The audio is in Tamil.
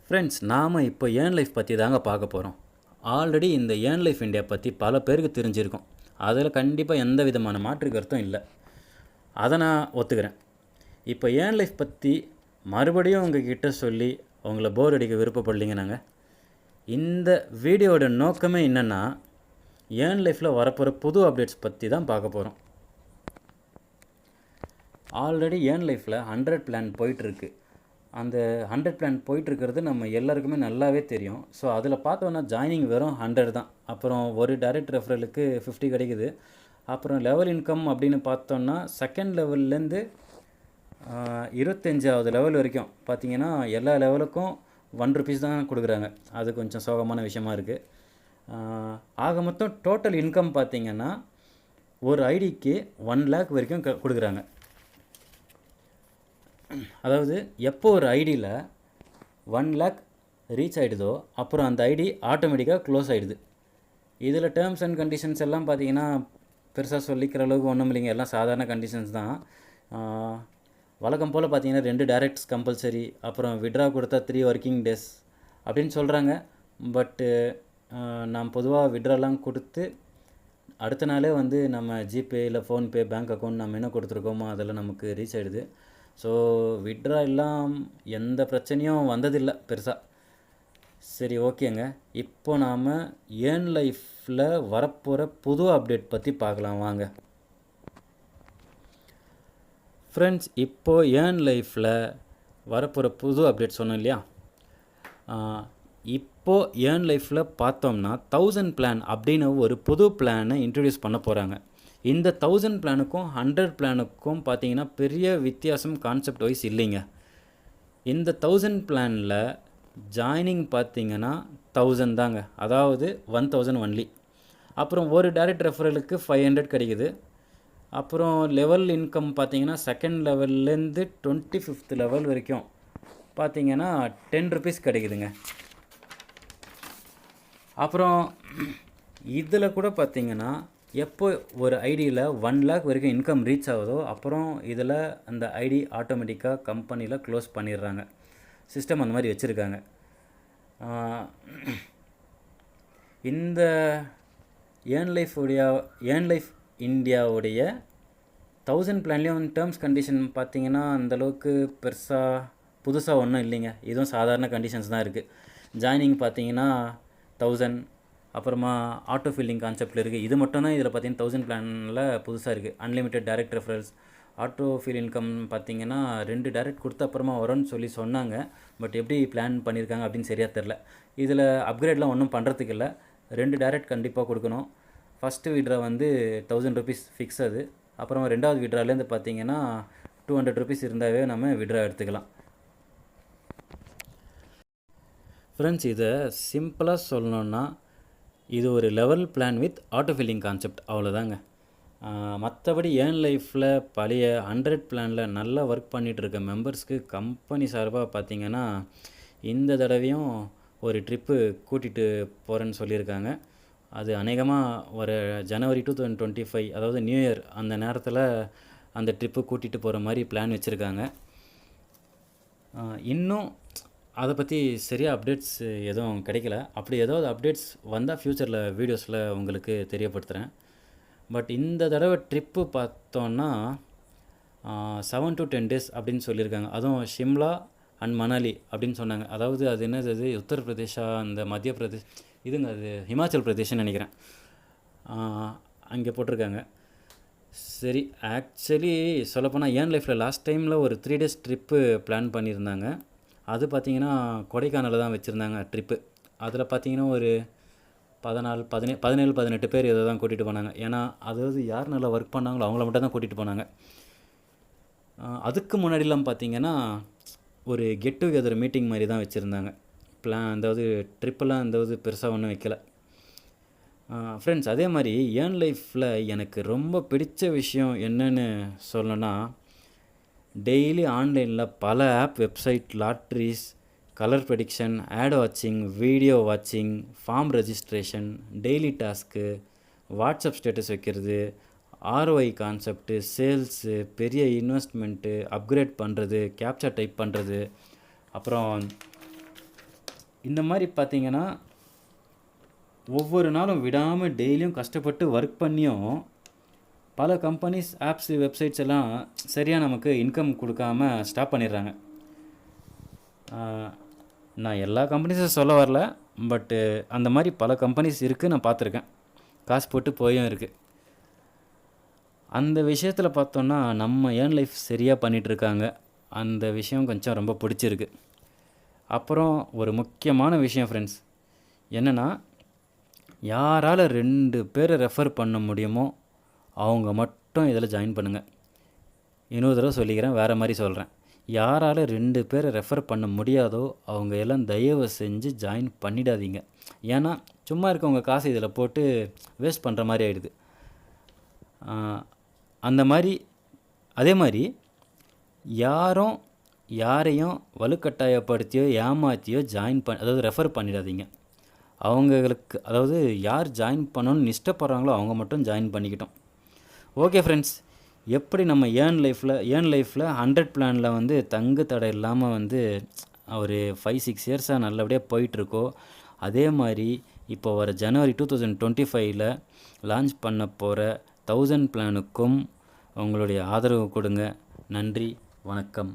ஃப்ரெண்ட்ஸ், நாம் இப்போ ஏர்ன் லைஃப் பற்றி தாங்க பார்க்க போகிறோம். ஆல்ரெடி இந்த ஏர்ன் லைஃப் இந்தியா பற்றி பல பேருக்கு தெரிஞ்சிருக்கும். அதில் கண்டிப்பாக எந்த விதமான மாற்று கருத்தும் இல்லை. அதை நான் ஒத்துக்கிறேன். இப்போ ஏர்ன் லைஃப் பற்றி மறுபடியும் உங்ககிட்ட சொல்லி உங்களை போர் அடிக்க விருப்பப்படலைங்க. நாங்கள் இந்த வீடியோவோட நோக்கமே என்னென்னா, ஏர்ன் லைஃப்பில் வரப்போகிற புது அப்டேட்ஸ் பற்றி தான் பார்க்க போகிறோம். ஆல்ரெடி ஏர்ன் லைஃப்பில் 100 பிளான் போயிட்டுருக்கு. அந்த 100 பிளான் போயிட்டுருக்கிறது நம்ம எல்லாருக்குமே நல்லாவே தெரியும். ஸோ அதில் பார்த்தோன்னா ஜாயினிங் வெறும் 100 தான். அப்புறம் ஒரு டைரக்ட் ரெஃபரலுக்கு 50 கிடைக்குது. அப்புறம் லெவல் இன்கம் அப்படின்னு பார்த்தோன்னா செகண்ட் லெவல்லேருந்து 25வது லெவல் வரைக்கும் பார்த்திங்கன்னா எல்லா லெவலுக்கும் 1 rupees தான் கொடுக்குறாங்க. அது கொஞ்சம் சோகமான விஷயமா இருக்குது. ஆக மொத்தம் டோட்டல் இன்கம் பார்த்திங்கன்னா ஒரு ஐடிக்கு 1 lakh வரைக்கும் கொடுக்குறாங்க. அதாவது எப்போ ஒரு ஐடியில் 1 lakh ரீச் ஆகிடுதோ அப்புறம் அந்த ஐடி ஆட்டோமேட்டிக்காக க்ளோஸ் ஆகிடுது. இதில் டேர்ம்ஸ் அண்ட் கண்டிஷன்ஸ் எல்லாம் பார்த்திங்கன்னா பெருசாக சொல்லிக்கிற அளவுக்கு ஒன்றும் இல்லைங்க. எல்லாம் சாதாரண கண்டிஷன்ஸ் தான். வழக்கம் போல் பார்த்திங்கன்னா 2 டைரக்ட்ஸ் கம்பல்சரி, அப்புறம் விட்ரா கொடுத்தா 3 working days அப்படின்னு சொல்கிறாங்க. பட்டு நாம் பொதுவாக விட்ராலாம் கொடுத்து அடுத்த நாளே வந்து நம்ம ஜிபே இல்லை ஃபோன்பே பேங்க் அக்கௌண்ட் நம்ம என்ன கொடுத்துருக்கோமோ அதெல்லாம் நமக்கு ரீச் ஆகிடுது. ஸோ விட்ரா எல்லாம் எந்த பிரச்சனையும் வந்ததில்லை பெருசாக. சரி, ஓகேங்க. இப்போ நாம் ஏர்ன் லைஃப்பில் வரப்போகிற புது அப்டேட் பற்றி பார்க்கலாம் வாங்க. ஃப்ரெண்ட்ஸ், இப்போது ஏர்ன் லைஃப்பில் வரப்போகிற புது அப்டேட் சொன்னோம் இல்லையா. இப்போது ஏர்ன் லைஃப்பில் பார்த்தோம்னா 1000 பிளான் அப்படின்னு ஒரு புது பிளானை இன்ட்ரடியூஸ் பண்ண போகிறாங்க. இந்த 1000 பிளானுக்கும் 100 பிளானுக்கும் பார்த்தீங்கன்னா பெரிய வித்தியாசம் கான்செப்ட் வைஸ் இல்லைங்க. இந்த 1000 பிளானில் ஜாயினிங் பார்த்தீங்கன்னா 1000 தாங்க, அதாவது 1000 ஒன்லி. அப்புறம் ஒரு டைரக்ட் ரெஃபரலுக்கு 500 கிடைக்குது. அப்புறம் லெவல் இன்கம் பார்த்தீங்கன்னா செகண்ட் லெவல்லேருந்து 25th லெவல் வரைக்கும் பார்த்தீங்கன்னா 10 rupees கிடைக்குதுங்க. அப்புறம் இதில் கூட பார்த்தீங்கன்னா எப்போ ஒரு ஐடியில் 1 lakh வரைக்கும் இன்கம் ரீச் ஆகுதோ அப்புறம் இதில் அந்த ஐடி ஆட்டோமேட்டிக்காக கம்பெனியில் க்ளோஸ் பண்ணிடுறாங்க. சிஸ்டம் அந்த மாதிரி வச்சுருக்காங்க. இந்த ஏர்ன் லைஃப் இந்தியாவுடைய 1000 பிளான்லேயும் டேர்ம்ஸ் கண்டிஷன் பார்த்திங்கன்னா அந்தளவுக்கு பெருசாக புதுசாக ஒன்றும் இல்லைங்க. இதுவும் சாதாரண கண்டிஷன்ஸ் தான் இருக்குது. ஜாயினிங் பார்த்திங்கன்னா 1000, அப்புறமா ஆட்டோ ஃபில்லிங் கான்செப்டில் இருக்குது. இது மட்டும் தான் இதில் பார்த்தீங்கன்னா 1000 பிளானில் புதுசாக இருக்குது. Unlimited direct referrals, auto fill income பார்த்திங்கன்னா 2 டைரக்ட் கொடுத்த அப்புறமா வரும்னு சொல்லி சொன்னாங்க. பட் எப்படி பிளான் பண்ணியிருக்காங்க அப்படின்னு சரியாக தெரில. இதில் அப்கிரேட்லாம் ஒன்றும் பண்ணுறதுக்கு இல்லை. 2 டைரக்ட் கண்டிப்பாக கொடுக்கணும். ஃபஸ்ட்டு விட்ரா வந்து 1000 rupees ஃபிக்ஸ். அது அப்புறமா 2வது விட்ராலேருந்து பார்த்திங்கன்னா 200 rupees இருந்தாவே நம்ம விட்ரா எடுத்துக்கலாம். ஃப்ரெண்ட்ஸ், இதை சிம்பிளாக சொல்லணுன்னா இது ஒரு level plan with auto filling concept, அவ்வளோதாங்க. மற்றபடி ஏர்ன் லைஃப்பில் பழைய 100 பிளானில் நல்லா ஒர்க் பண்ணிகிட்ருக்க மெம்பர்ஸ்க்கு கம்பெனி சார்பாக பார்த்திங்கன்னா இந்த தடவையும் ஒரு ட்ரிப்பு கூட்டிகிட்டு போகிறேன்னு சொல்லியிருக்காங்க. அது அநேகமாக ஒரு January 2025, அதாவது நியூ இயர் அந்த நேரத்தில் அந்த ட்ரிப்பு கூட்டிகிட்டு போகிற மாதிரி பிளான் வச்சுருக்காங்க. இன்னும் அதை பற்றி சரியாக அப்டேட்ஸ் எதுவும் கிடைக்கல. அப்படி ஏதாவது அப்டேட்ஸ் வந்தால் ஃப்யூச்சரில் வீடியோஸில் உங்களுக்கு தெரியப்படுத்துகிறேன். பட் இந்த தடவை ட்ரிப்பு பார்த்தோன்னா 7 to 10 days அப்படின்னு சொல்லியிருக்காங்க. அதுவும் ஷிம்லா அண்ட் மணாலி அப்படின்னு சொன்னாங்க. அதாவது அது என்னது, அது உத்தரப்பிரதேஷா, அந்த மத்திய பிரதேஷ், இதுங்க அது ஹிமாச்சல் பிரதேஷ்னு நினைக்கிறேன். அங்கே போட்டிருக்காங்க. சரி, ஆக்சுவலி சொல்லப்போனால் ஏர்ன் லைஃப்பில் லாஸ்ட் டைமில் ஒரு 3 days ட்ரிப்பு பிளான் பண்ணியிருந்தாங்க. அது பார்த்திங்கன்னா கொடைக்கானலில் தான் வச்சுருந்தாங்க ட்ரிப்பு. அதில் பார்த்திங்கன்னா ஒரு 17-18 பேர் ஏதோ தான் கூட்டிகிட்டு போனாங்க. ஏன்னா அதாவது யார் நல்லா ஒர்க் பண்ணாங்களோ அவங்கள மட்டும் தான் கூட்டிகிட்டு போனாங்க. அதுக்கு முன்னாடிலாம் பார்த்திங்கன்னா ஒரு கெட் டுகெதர் மீட்டிங் மாதிரி தான் வச்சுருந்தாங்க பிளான். அதாவது ட்ரிப்பெல்லாம் அதாவது பெருசாக ஒன்றும் வைக்கல. ஃப்ரெண்ட்ஸ், அதே மாதிரி ஏர்ன் லைஃப்பில் எனக்கு ரொம்ப பிடிச்ச விஷயம் என்னென்னு சொல்லணுன்னா, டெய்லி ஆன்லைனில் பல app, website, lotteries, colour prediction, ad வாட்சிங், வீடியோ வாட்சிங், form registration, daily task, WhatsApp status வைக்கிறது, ஆர்ஒஐ கான்செப்ட்டு, சேல்ஸு, பெரிய இன்வெஸ்ட்மெண்ட்டு, அப்கிரேட் பண்ணுறது, கேப்சா டைப் பண்ணுறது, அப்புறம் இந்த மாதிரி பார்த்தீங்கன்னா ஒவ்வொரு நாளும் விடாமல் டெய்லியும் கஷ்டப்பட்டு ஒர்க் பண்ணியும் பல கம்பெனிஸ் ஆப்ஸ் வெப்சைட்ஸ் எல்லாம் சரியாக நமக்கு இன்கம் கொடுக்காம ஸ்டாப் பண்ணிடுறாங்க. நான் எல்லா கம்பெனிஸும் சொல்ல வரல, பட்டு அந்த மாதிரி பல கம்பெனிஸ் இருக்குது, நான் பார்த்துருக்கேன். காசு போட்டு போயும் இருக்குது. அந்த விஷயத்தில் பார்த்தோன்னா நம்ம ஏர்ன் லைஃப் சரியாக பண்ணிகிட்ருக்காங்க. அந்த விஷயம் கொஞ்சம் ரொம்ப பிடிச்சிருக்கு. அப்புறம் ஒரு முக்கியமான விஷயம் ஃப்ரெண்ட்ஸ் என்னென்னா, யாரால் 2 பேரை ரெஃபர் பண்ண முடியுமோ அவங்க மட்டும் இதில் ஜாயின் பண்ணுங்கள். இன்னொரு தடவை சொல்லிக்கிறேன், வேறு மாதிரி சொல்கிறேன். யாரால் 2 பேரை ரெஃபர் பண்ண முடியாதோ அவங்க எல்லாம் தயவு செஞ்சு ஜாயின் பண்ணிடாதீங்க. ஏன்னா சும்மா இருக்கவங்க காசு இதில் போட்டு வேஸ்ட் பண்ணுற மாதிரி ஆகிடுது. அதே மாதிரி யாரும் யாரையும் வலுக்கட்டாயப்படுத்தியோ ஏமாற்றியோ அதாவது ரெஃபர் பண்ணிடாதீங்க. அதாவது யார் ஜாயின் பண்ணணும்னு இஷ்டப்படுறாங்களோ அவங்க மட்டும் ஜாயின் பண்ணிக்கிட்டோம். ஓகே ஃப்ரெண்ட்ஸ், எப்படி நம்ம ஏர்ன் லைஃப்பில் 100 பிளானில் வந்து தங்கு தடை இல்லாமல் ஒரு 5-6 இயர்ஸாக நல்லபடியாக போயிட்டுருக்கோ, அதே மாதிரி இப்போ வர ஜனவரி 2025 லான்ச் பண்ண போகிற 1000 பிளானுக்கும் உங்களுடைய ஆதரவு கொடுங்க. நன்றி, வணக்கம்.